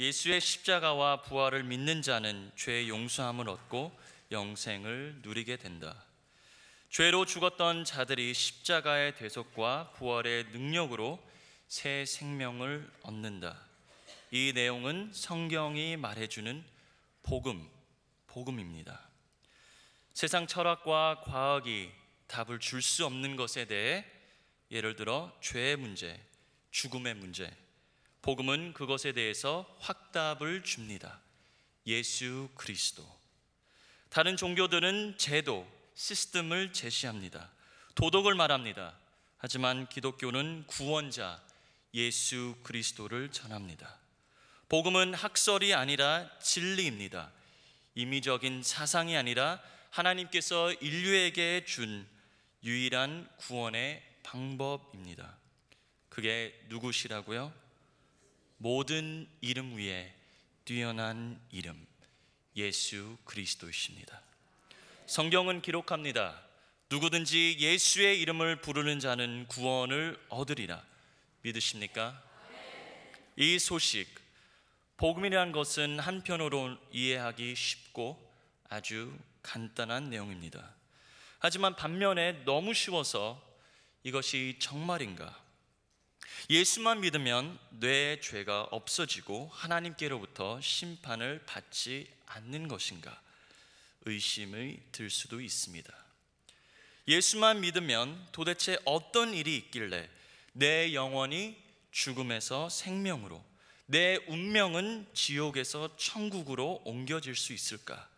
예수의 십자가와 부활을 믿는 자는 죄의 용서함을 얻고 영생을 누리게 된다. 죄로 죽었던 자들이 십자가의 대속과 부활의 능력으로 새 생명을 얻는다. 이 내용은 성경이 말해주는 복음입니다. 세상 철학과 과학이 답을 줄 수 없는 것에 대해, 예를 들어 죄의 문제, 죽음의 문제, 복음은 그것에 대해서 확답을 줍니다. 예수 그리스도. 다른 종교들은 제도, 시스템을 제시합니다. 도덕을 말합니다. 하지만 기독교는 구원자 예수 그리스도를 전합니다. 복음은 학설이 아니라 진리입니다. 임의적인 사상이 아니라 하나님께서 인류에게 준 유일한 구원의 방법입니다. 그게 누구시라고요? 모든 이름 위에 뛰어난 이름, 예수 그리스도이십니다. 성경은 기록합니다. 누구든지 예수의 이름을 부르는 자는 구원을 얻으리라. 믿으십니까? 이 소식, 복음이라는 것은 한편으로 이해하기 쉽고 아주 간단한 내용입니다. 하지만 반면에 너무 쉬워서 이것이 정말인가? 예수만 믿으면 뇌의 죄가 없어지고 하나님께로부터 심판을 받지 않는 것인가? 의심이 들 수도 있습니다. 예수만 믿으면 도대체 어떤 일이 있길래 내 영혼이 죽음에서 생명으로, 내 운명은 지옥에서 천국으로 옮겨질 수 있을까?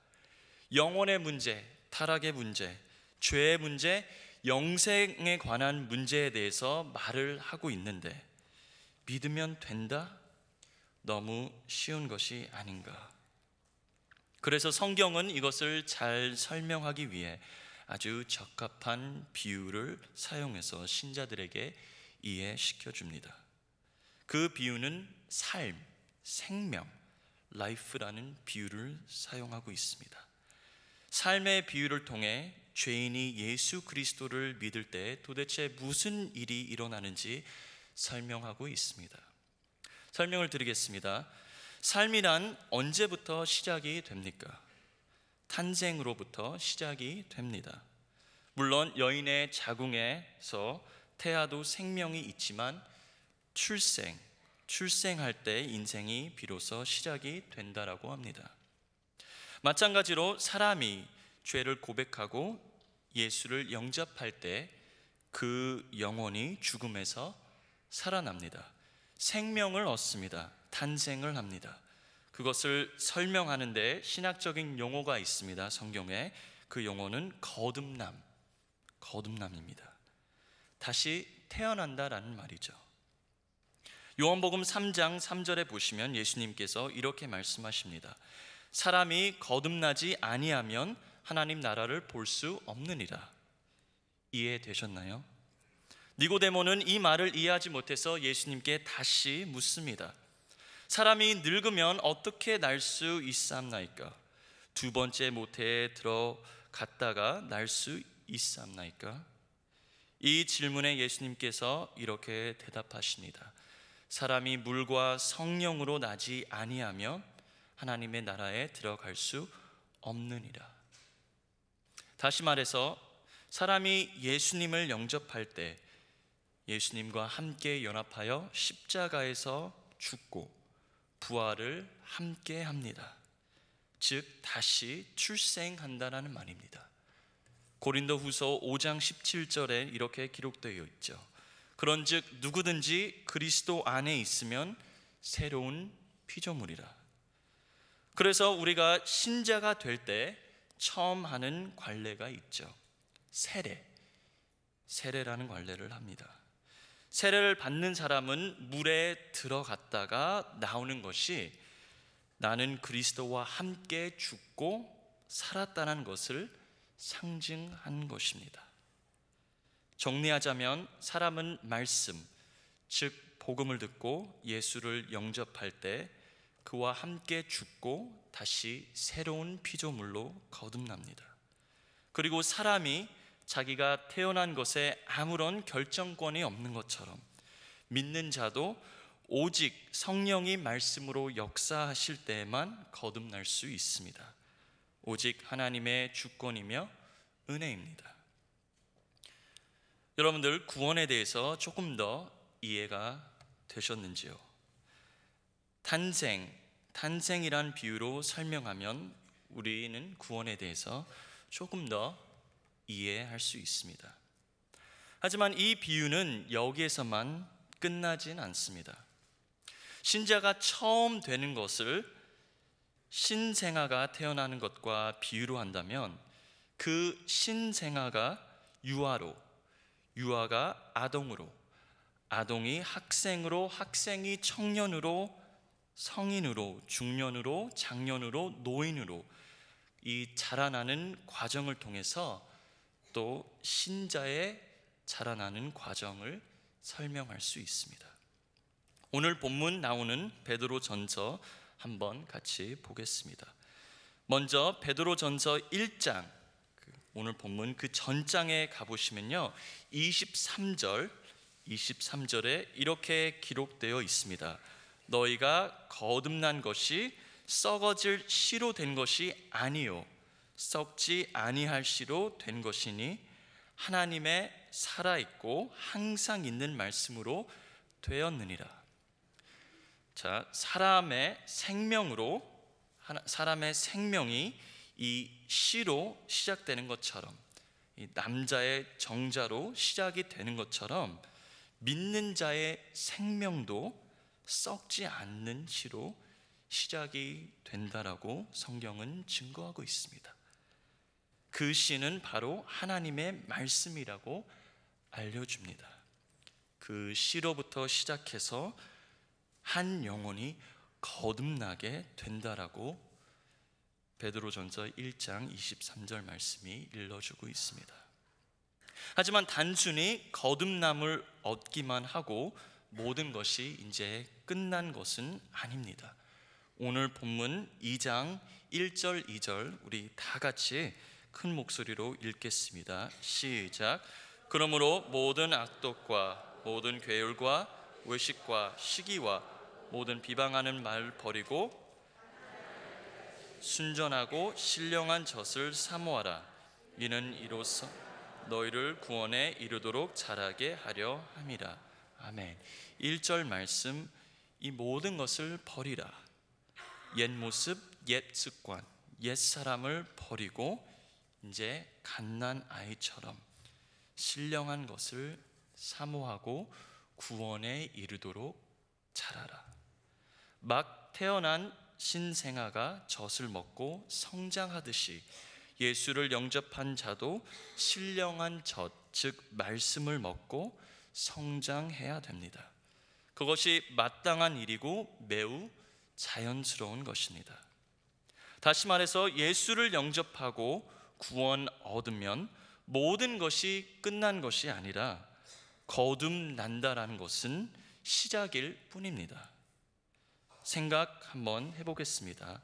영혼의 문제, 타락의 문제, 죄의 문제, 영생에 관한 문제에 대해서 말을 하고 있는데 믿으면 된다? 너무 쉬운 것이 아닌가? 그래서 성경은 이것을 잘 설명하기 위해 아주 적합한 비유를 사용해서 신자들에게 이해시켜 줍니다. 그 비유는 삶, 생명, life라는 비유를 사용하고 있습니다. 삶의 비유를 통해 죄인이 예수 그리스도를 믿을 때 도대체 무슨 일이 일어나는지 설명하고 있습니다. 설명을 드리겠습니다. 삶이란 언제부터 시작이 됩니까? 탄생으로부터 시작이 됩니다. 물론 여인의 자궁에서 태아도 생명이 있지만 출생할 때 인생이 비로소 시작이 된다라고 합니다. 마찬가지로 사람이 죄를 고백하고 예수를 영접할 때 그 영혼이 죽음에서 살아납니다. 생명을 얻습니다. 탄생을 합니다. 그것을 설명하는데 신학적인 용어가 있습니다. 성경에. 그 용어는 거듭남입니다. 다시 태어난다라는 말이죠. 요한복음 3장 3절에 보시면 예수님께서 이렇게 말씀하십니다. 사람이 거듭나지 아니하면 하나님 나라를 볼 수 없느니라. 이해되셨나요? 니고데모는 이 말을 이해하지 못해서 예수님께 다시 묻습니다. 사람이 늙으면 어떻게 날 수 있사옵나이까? 두 번째 모태에 들어갔다가 날 수 있사옵나이까? 이 질문에 예수님께서 이렇게 대답하십니다. 사람이 물과 성령으로 나지 아니하면 하나님의 나라에 들어갈 수 없느니라. 다시 말해서 사람이 예수님을 영접할 때 예수님과 함께 연합하여 십자가에서 죽고 부활을 함께 합니다. 즉 다시 출생한다는 말입니다. 고린도후서 5장 17절에 이렇게 기록되어 있죠. 그런즉 누구든지 그리스도 안에 있으면 새로운 피조물이라. 그래서 우리가 신자가 될 때 처음 하는 관례가 있죠. 세례라는 관례를 합니다. 세례를 받는 사람은 물에 들어갔다가 나오는 것이 나는 그리스도와 함께 죽고 살았다는 것을 상징한 것입니다. 정리하자면 사람은 말씀, 즉 복음을 듣고 예수를 영접할 때 그와 함께 죽고 다시 새로운 피조물로 거듭납니다. 그리고 사람이 자기가 태어난 것에 아무런 결정권이 없는 것처럼 믿는 자도 오직 성령이 말씀으로 역사하실 때에만 거듭날 수 있습니다. 오직 하나님의 주권이며 은혜입니다. 여러분들 구원에 대해서 조금 더 이해가 되셨는지요? 탄생이란 비유로 설명하면 우리는 구원에 대해서 조금 더 이해할 수 있습니다. 하지만 이 비유는 여기에서만 끝나진 않습니다. 신자가 처음 되는 것을 신생아가 태어나는 것과 비유로 한다면 그 신생아가 유아로, 유아가 아동으로, 아동이 학생으로, 학생이 청년으로, 성인으로, 중년으로, 장년으로, 노인으로 이 자라나는 과정을 통해서 또 신자의 자라나는 과정을 설명할 수 있습니다. 오늘 본문 나오는 베드로전서 한번 같이 보겠습니다. 먼저 베드로전서 1장, 오늘 본문 그 전장에 가보시면요 23절에 이렇게 기록되어 있습니다. 너희가 거듭난 것이 썩어질 씨로 된 것이 아니요 썩지 아니할 씨로 된 것이니 하나님의 살아있고 항상 있는 말씀으로 되었느니라. 자, 사람의 생명이 이 씨로 시작되는 것처럼, 이 남자의 정자로 시작이 되는 것처럼 믿는 자의 생명도 썩지 않는 씨로 시작이 된다라고 성경은 증거하고 있습니다. 그 씨는 바로 하나님의 말씀이라고 알려줍니다. 그 씨로부터 시작해서 한 영혼이 거듭나게 된다라고 베드로전서 1장 23절 말씀이 일러주고 있습니다. 하지만 단순히 거듭남을 얻기만 하고 모든 것이 이제 끝난 것은 아닙니다. 오늘 본문 2장 1절 2절 우리 다 같이 큰 목소리로 읽겠습니다. 시작. 그러므로 모든 악독과 모든 괴율과 외식과 시기와 모든 비방하는 말 버리고 순전하고 신령한 젖을 사모하라. 이는 이로써 너희를 구원에 이르도록 자라게 하려 함이라. 아멘. 1절 말씀, 이 모든 것을 버리라. 옛 모습, 옛 습관, 옛 사람을 버리고 이제 갓난 아이처럼 신령한 것을 사모하고 구원에 이르도록 자라라. 막 태어난 신생아가 젖을 먹고 성장하듯이 예수를 영접한 자도 신령한 젖, 즉 말씀을 먹고 성장해야 됩니다. 그것이 마땅한 일이고 매우 자연스러운 것입니다. 다시 말해서 예수를 영접하고 구원 얻으면 모든 것이 끝난 것이 아니라 거듭난다라는 것은 시작일 뿐입니다. 생각 한번 해보겠습니다.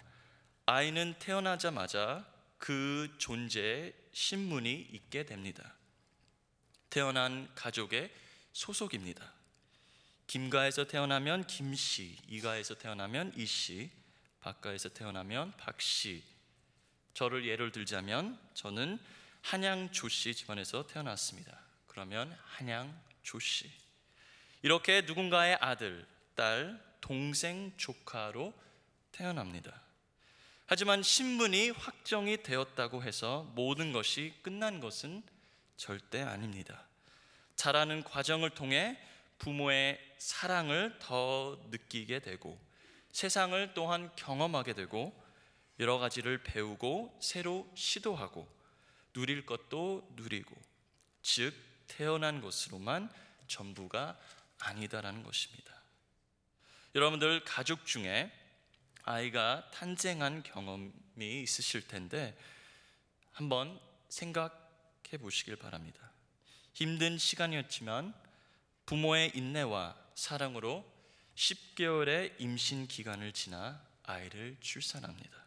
아이는 태어나자마자 그 존재에 신분이 있게 됩니다. 태어난 가족의 소속입니다. 김가에서 태어나면 김씨, 이가에서 태어나면 이씨, 박가에서 태어나면 박씨. 저를 예를 들자면 저는 한양 조씨 집안에서 태어났습니다. 그러면 한양 조씨. 이렇게 누군가의 아들, 딸, 동생, 조카로 태어납니다. 하지만 신분이 확정이 되었다고 해서 모든 것이 끝난 것은 절대 아닙니다. 자라는 과정을 통해 부모의 사랑을 더 느끼게 되고 세상을 또한 경험하게 되고 여러 가지를 배우고 새로 시도하고 누릴 것도 누리고, 즉 태어난 것으로만 전부가 아니다라는 것입니다. 여러분들 가족 중에 아이가 탄생한 경험이 있으실 텐데 한번 생각해 보시길 바랍니다. 힘든 시간이었지만 부모의 인내와 사랑으로 10개월의 임신 기간을 지나 아이를 출산합니다.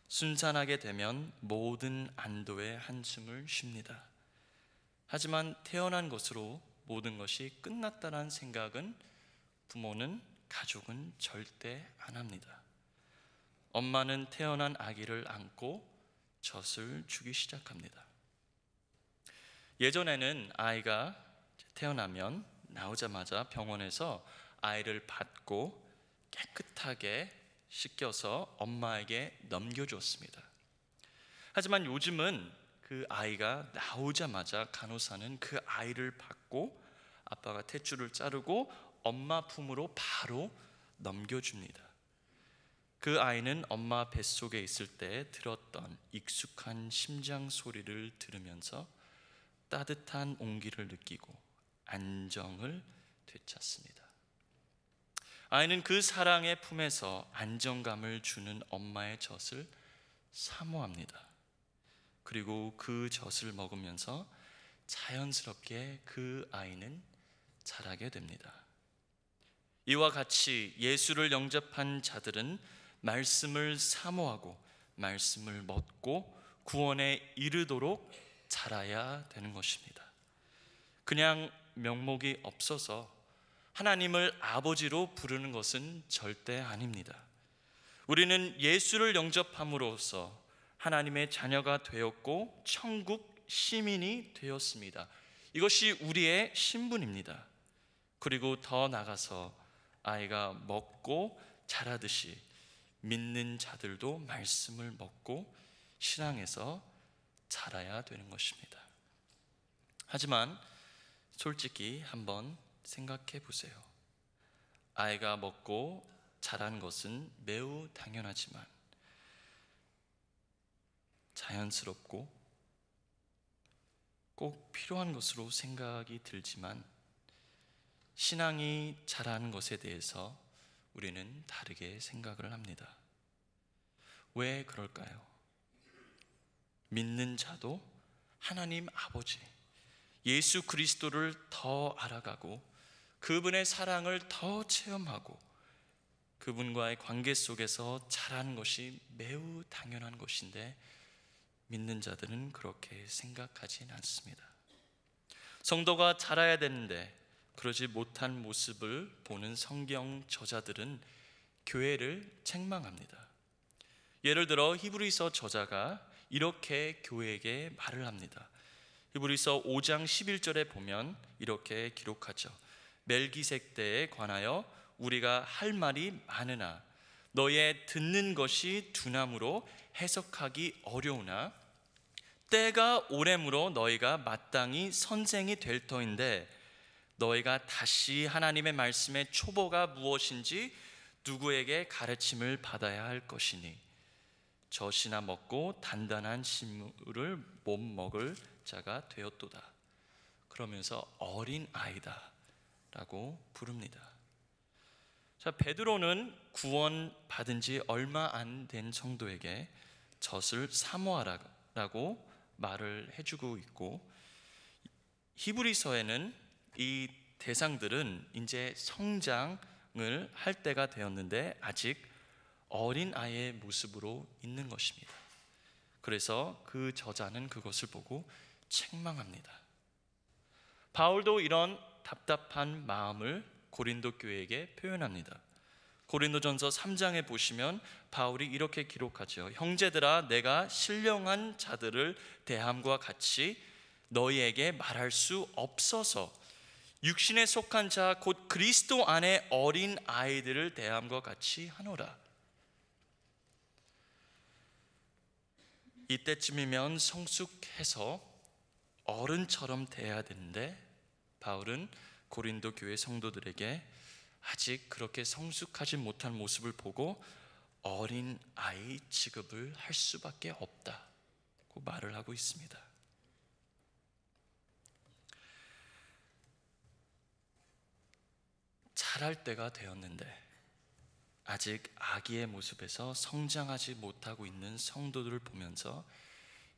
순산하게 되면 모든 안도의 한숨을 쉽니다. 하지만 태어난 것으로 모든 것이 끝났다는 생각은 부모는, 가족은 절대 안 합니다. 엄마는 태어난 아기를 안고 젖을 주기 시작합니다. 예전에는 아이가 태어나면 나오자마자 병원에서 아이를 받고 깨끗하게 씻겨서 엄마에게 넘겨주었습니다. 하지만 요즘은 그 아이가 나오자마자 간호사는 그 아이를 받고 아빠가 탯줄을 자르고 엄마 품으로 바로 넘겨줍니다. 그 아이는 엄마 뱃속에 있을 때 들었던 익숙한 심장 소리를 들으면서 따뜻한 온기를 느끼고 안정을 되찾습니다. 아이는 그 사랑의 품에서 안정감을 주는 엄마의 젖을 사모합니다. 그리고 그 젖을 먹으면서 자연스럽게 그 아이는 자라게 됩니다. 이와 같이 예수를 영접한 자들은 말씀을 사모하고 말씀을 먹고 구원에 이르도록 자라야 되는 것입니다. 그냥 명목이 없어서 하나님을 아버지로 부르는 것은 절대 아닙니다. 우리는 예수를 영접함으로써 하나님의 자녀가 되었고 천국 시민이 되었습니다. 이것이 우리의 신분입니다. 그리고 더 나아가서 아이가 먹고 자라듯이 믿는 자들도 말씀을 먹고 신앙에서 자라야 되는 것입니다. 하지만 솔직히 한번 생각해 보세요. 아이가 먹고 자란 것은 매우 당연하지만 자연스럽고 꼭 필요한 것으로 생각이 들지만 신앙이 자라는 것에 대해서 우리는 다르게 생각을 합니다. 왜 그럴까요? 믿는 자도 하나님 아버지 예수 그리스도를 더 알아가고 그분의 사랑을 더 체험하고 그분과의 관계 속에서 자라는 것이 매우 당연한 것인데 믿는 자들은 그렇게 생각하진 않습니다. 성도가 자라야 되는데 그러지 못한 모습을 보는 성경 저자들은 교회를 책망합니다. 예를 들어 히브리서 저자가 이렇게 교회에게 말을 합니다. 히브리서 5장 11절에 보면 이렇게 기록하죠. 멜기색 때에 관하여 우리가 할 말이 많으나 너의 듣는 것이 둔함으로 해석하기 어려우나 때가 오래므로 너희가 마땅히 선생이 될 터인데 너희가 다시 하나님의 말씀의 초보가 무엇인지 누구에게 가르침을 받아야 할 것이니 젖이나 먹고 단단한 식물을 못 먹을 자가 되었도다. 그러면서 어린 아이다 라고 부릅니다. 자, 베드로는 구원 받은 지 얼마 안 된 성도에게 젖을 사모하라고 말을 해주고 있고 히브리서에는 이 대상들은 이제 성장을 할 때가 되었는데 아직 어린 아이의 모습으로 있는 것입니다. 그래서 그 저자는 그것을 보고 책망합니다. 바울도 이런 답답한 마음을 고린도 교회에게 표현합니다. 고린도전서 3장에 보시면 바울이 이렇게 기록하죠. 형제들아 내가 신령한 자들을 대함과 같이 너희에게 말할 수 없어서 육신에 속한 자 곧 그리스도 안에 어린 아이들을 대함과 같이 하노라. 이때쯤이면 성숙해서 어른처럼 대해야 되는데 바울은 고린도 교회 성도들에게 아직 그렇게 성숙하지 못한 모습을 보고 어린 아이 취급을 할 수밖에 없다고 말을 하고 있습니다. 자랄 때가 되었는데 아직 아기의 모습에서 성장하지 못하고 있는 성도들을 보면서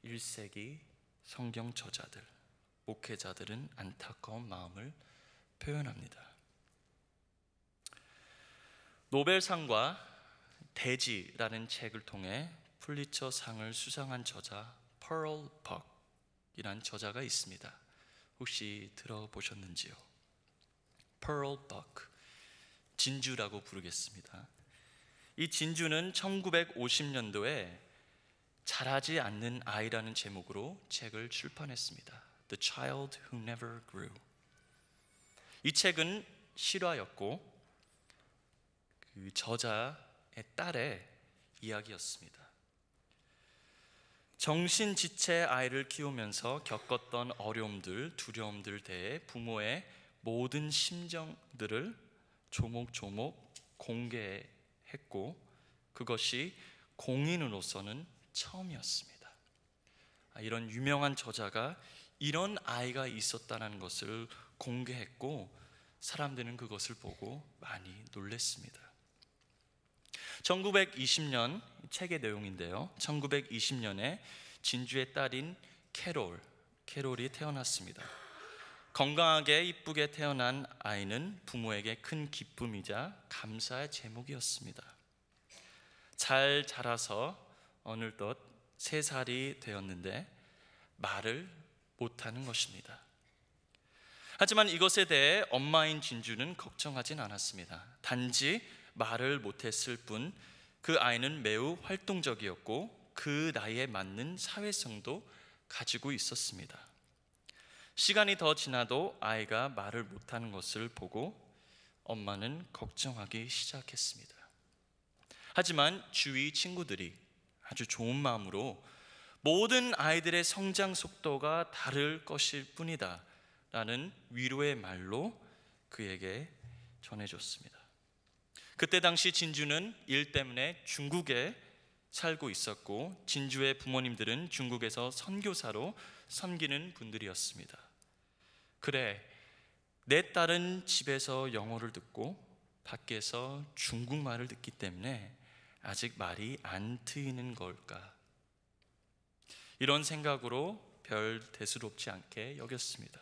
1세기 성경 저자들, 목회자들은 안타까운 마음을 표현합니다. 노벨상과 대지라는 책을 통해 풀리처 상을 수상한 저자 펄 벅이라는 저자가 있습니다. 혹시 들어보셨는지요? 펄 벅, 진주라고 부르겠습니다. 이 진주는 1950년도에 자라지 않는 아이라는 제목으로 책을 출판했습니다. The Child Who Never Grew. 이 책은 실화였고 그 저자의 딸의 이야기였습니다. 정신지체 아이를 키우면서 겪었던 어려움들, 두려움들 대해 부모의 모든 심정들을 조목조목 공개했고 그것이 공인으로서는 처음이었습니다. 이런 유명한 저자가 이런 아이가 있었다는 것을 공개했고 사람들은 그것을 보고 많이 놀랐습니다. 1920년 책의 내용인데요. 1920년에 진주의 딸인 캐롤이 태어났습니다. 건강하게 이쁘게 태어난 아이는 부모에게 큰 기쁨이자 감사의 제목이었습니다. 잘 자라서 어느덧 3살이 되었는데 말을 못하는 것입니다. 하지만 이것에 대해 엄마인 진주는 걱정하진 않았습니다. 단지 말을 못했을 뿐 그 아이는 매우 활동적이었고 그 나이에 맞는 사회성도 가지고 있었습니다. 시간이 더 지나도 아이가 말을 못하는 것을 보고 엄마는 걱정하기 시작했습니다. 하지만 주위 친구들이 아주 좋은 마음으로 모든 아이들의 성장 속도가 다를 것일 뿐이다 라는 위로의 말로 그에게 전해줬습니다. 그때 당시 진주는 일 때문에 중국에 살고 있었고 진주의 부모님들은 중국에서 선교사로 섬기는 분들이었습니다. 그래, 내 딸은 집에서 영어를 듣고 밖에서 중국말을 듣기 때문에 아직 말이 안 트이는 걸까? 이런 생각으로 별 대수롭지 않게 여겼습니다.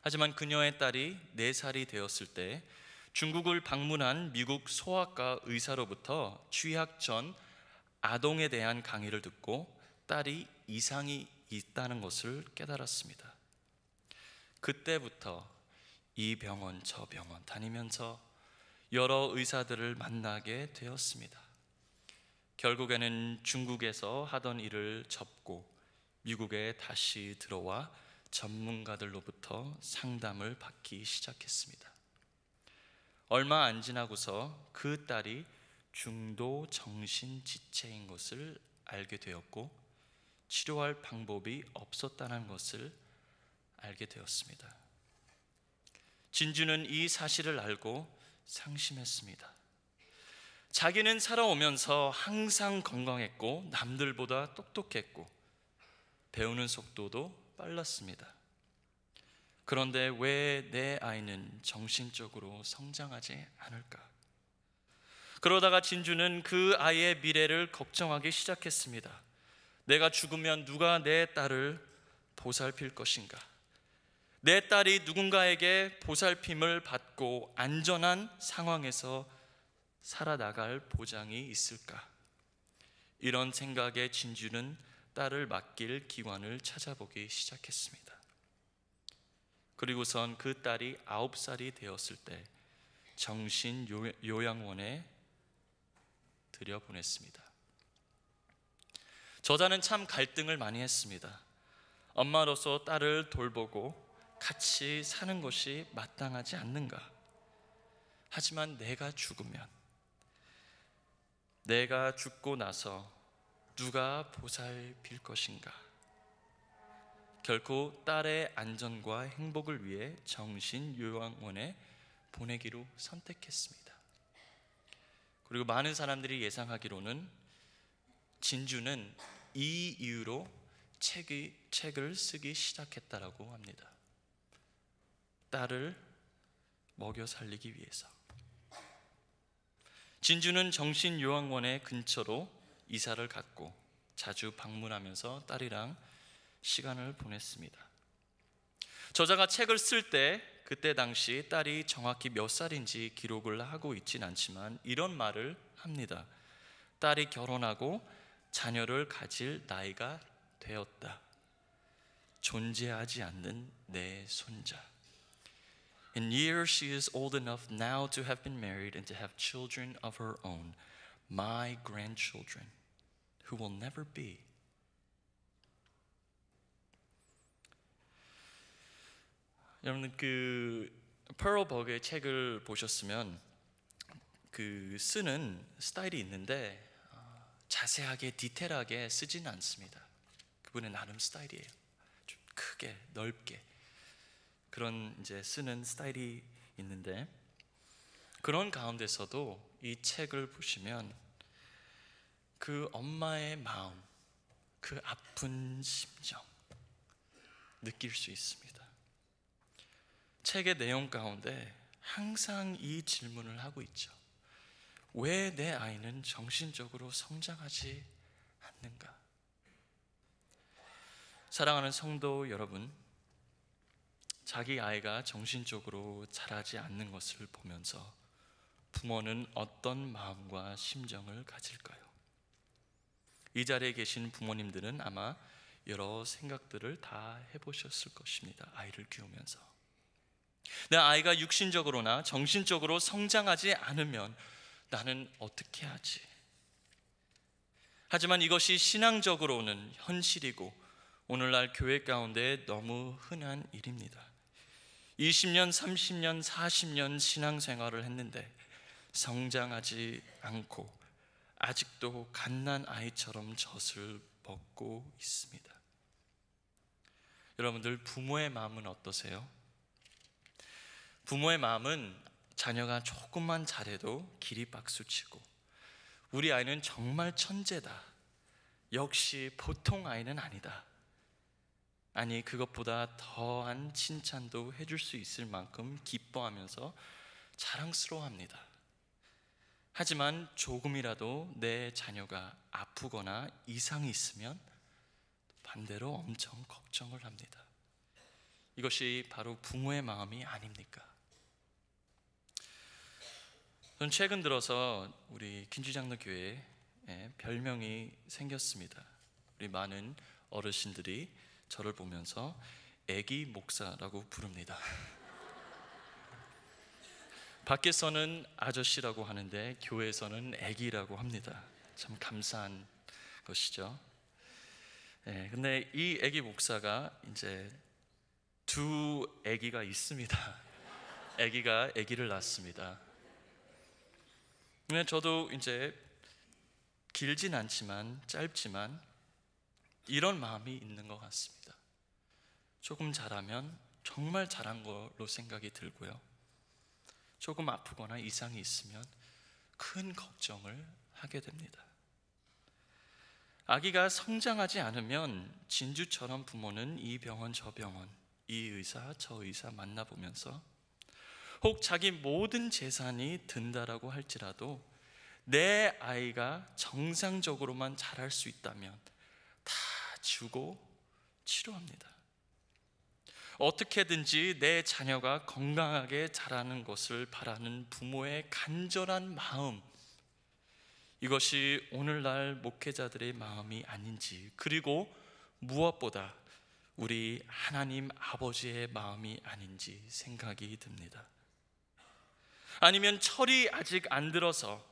하지만 그녀의 딸이 4살이 되었을 때 중국을 방문한 미국 소아과 의사로부터 취약 전 아동에 대한 강의를 듣고 딸이 이상이 있다는 것을 깨달았습니다. 그때부터 이 병원 저 병원 다니면서 여러 의사들을 만나게 되었습니다. 결국에는 중국에서 하던 일을 접고 미국에 다시 들어와 전문가들로부터 상담을 받기 시작했습니다. 얼마 안 지나고서 그 딸이 중도 정신지체인 것을 알게 되었고 치료할 방법이 없었다는 것을 알게 되었습니다. 진주는 이 사실을 알고 상심했습니다. 자기는 살아오면서 항상 건강했고 남들보다 똑똑했고 배우는 속도도 빨랐습니다. 그런데 왜 내 아이는 정신적으로 성장하지 않을까? 그러다가 진주는 그 아이의 미래를 걱정하기 시작했습니다. 내가 죽으면 누가 내 딸을 보살필 것인가? 내 딸이 누군가에게 보살핌을 받고 안전한 상황에서 살아나갈 보장이 있을까? 이런 생각에 진주는 딸을 맡길 기관을 찾아보기 시작했습니다. 그리고선 그 딸이 9살이 되었을 때 정신요양원에 들여보냈습니다. 저자는 참 갈등을 많이 했습니다. 엄마로서 딸을 돌보고 같이 사는 것이 마땅하지 않는가? 하지만 내가 죽고 나서 누가 보살필 것인가? 결코 딸의 안전과 행복을 위해 정신요양원에 보내기로 선택했습니다. 그리고 많은 사람들이 예상하기로는 진주는 이 이유로 책을 쓰기 시작했다라고 합니다. 딸을 먹여 살리기 위해서. 진주는 정신요양원의 근처로 이사를 갔고 자주 방문하면서 딸이랑 시간을 보냈습니다. 저자가 책을 쓸 때 그때 당시 딸이 정확히 몇 살인지 기록을 하고 있진 않지만 이런 말을 합니다. 딸이 결혼하고 자녀를 가질 나이가 되었다. 존재하지 않는 내 손자. In years she is old enough now to have been married and to have children of her own, my grandchildren, who will never be. 여러분 퍼럴 버그의 책을 보셨으면 그 쓰는 스타일이 있는데 자세하게 디테일하게 쓰지는 않습니다. 그분의 나름 스타일이에요. 좀 크게 넓게 그런 이제 쓰는 스타일이 있는데 그런 가운데서도 이 책을 보시면 그 엄마의 마음, 그 아픈 심정 느낄 수 있습니다. 책의 내용 가운데 항상 이 질문을 하고 있죠. 왜 내 아이는 정신적으로 성장하지 않는가? 사랑하는 성도 여러분, 자기 아이가 정신적으로 자라지 않는 것을 보면서 부모는 어떤 마음과 심정을 가질까요? 이 자리에 계신 부모님들은 아마 여러 생각들을 다 해보셨을 것입니다. 아이를 키우면서 내 아이가 육신적으로나 정신적으로 성장하지 않으면 나는 어떻게 하지? 하지만 이것이 신앙적으로는 현실이고 오늘날 교회 가운데 너무 흔한 일입니다. 20년, 30년, 40년 신앙생활을 했는데 성장하지 않고 아직도 갓난 아이처럼 젖을 먹고 있습니다. 여러분들 부모의 마음은 어떠세요? 부모의 마음은 자녀가 조금만 잘해도 기립박수치고 우리 아이는 정말 천재다, 역시 보통 아이는 아니다, 아니 그것보다 더한 칭찬도 해줄 수 있을 만큼 기뻐하면서 자랑스러워합니다. 하지만 조금이라도 내 자녀가 아프거나 이상이 있으면 반대로 엄청 걱정을 합니다. 이것이 바로 부모의 마음이 아닙니까? 저는 최근 들어서 우리 김주장로교회에 별명이 생겼습니다. 우리 많은 어르신들이 저를 보면서 애기 목사라고 부릅니다. 밖에서는 아저씨라고 하는데 교회에서는 애기라고 합니다. 참 감사한 것이죠. 근데 이 애기 목사가 이제 두 애기가 있습니다. 애기가 애기를 낳습니다. 근데 저도 이제 길진 않지만 짧지만 이런 마음이 있는 것 같습니다. 조금 잘하면 정말 잘한 걸로 생각이 들고요. 조금 아프거나 이상이 있으면 큰 걱정을 하게 됩니다. 아기가 성장하지 않으면 진주처럼 부모는 이 병원 저 병원, 이 의사 저 의사 만나보면서 혹 자기 모든 재산이 든다라고 할지라도 내 아이가 정상적으로만 자랄 수 있다면 다 주고 치료합니다. 어떻게든지 내 자녀가 건강하게 자라는 것을 바라는 부모의 간절한 마음, 이것이 오늘날 목회자들의 마음이 아닌지, 그리고 무엇보다 우리 하나님 아버지의 마음이 아닌지 생각이 듭니다. 아니면 철이 아직 안 들어서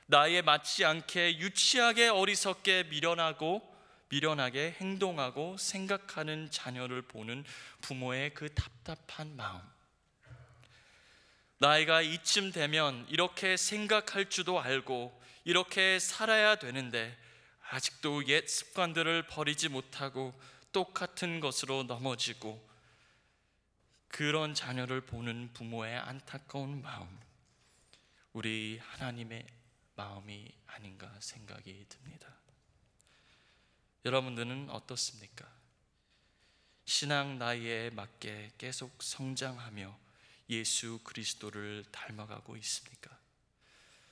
나이에 맞지 않게 유치하게 어리석게 미련하게 행동하고 생각하는 자녀를 보는 부모의 그 답답한 마음, 나이가 이쯤 되면 이렇게 생각할 줄도 알고 이렇게 살아야 되는데 아직도 옛 습관들을 버리지 못하고 똑같은 것으로 넘어지고, 그런 자녀를 보는 부모의 안타까운 마음, 우리 하나님의 마음이 아닌가 생각이 듭니다. 여러분들은 어떻습니까? 신앙 나이에 맞게 계속 성장하며 예수 그리스도를 닮아가고 있습니까?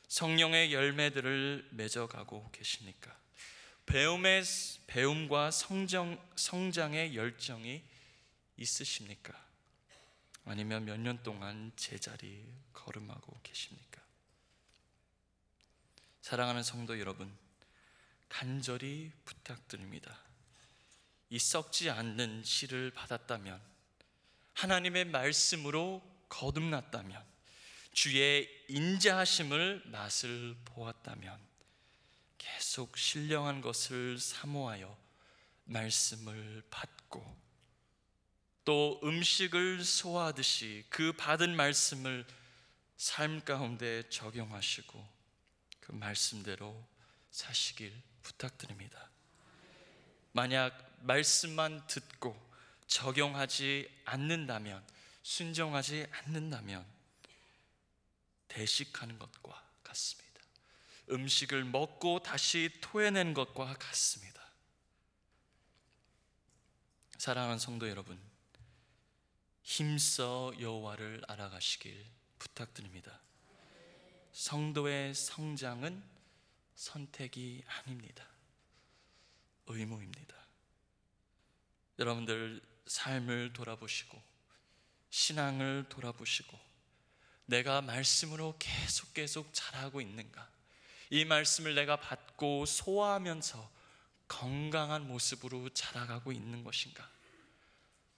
성령의 열매들을 맺어가고 계십니까? 배움과 성장의 열정이 있으십니까? 아니면 몇 년 동안 제자리 걸음하고 계십니까? 사랑하는 성도 여러분, 간절히 부탁드립니다. 이 썩지 않는 씨를 받았다면 하나님의 말씀으로 거듭났다면, 주의 인자하심을 맛을 보았다면 계속 신령한 것을 사모하여 말씀을 받고 또 음식을 소화하듯이 그 받은 말씀을 삶 가운데 적용하시고 그 말씀대로 사시길 부탁드립니다. 만약 말씀만 듣고 적용하지 않는다면, 순종하지 않는다면 대식하는 것과 같습니다. 음식을 먹고 다시 토해낸 것과 같습니다. 사랑하는 성도 여러분, 힘써 여호와를 알아가시길 부탁드립니다. 성도의 성장은 선택이 아닙니다. 의무입니다. 여러분들 삶을 돌아보시고 신앙을 돌아보시고 내가 말씀으로 계속 자라고 있는가? 이 말씀을 내가 받고 소화하면서 건강한 모습으로 자라가고 있는 것인가?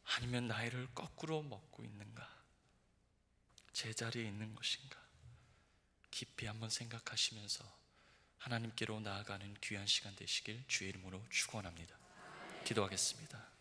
아니면 나이를 거꾸로 먹고 있는가? 제자리에 있는 것인가? 깊이 한번 생각하시면서 하나님께로 나아가는 귀한 시간 되시길 주의 이름으로 축원합니다. 기도하겠습니다.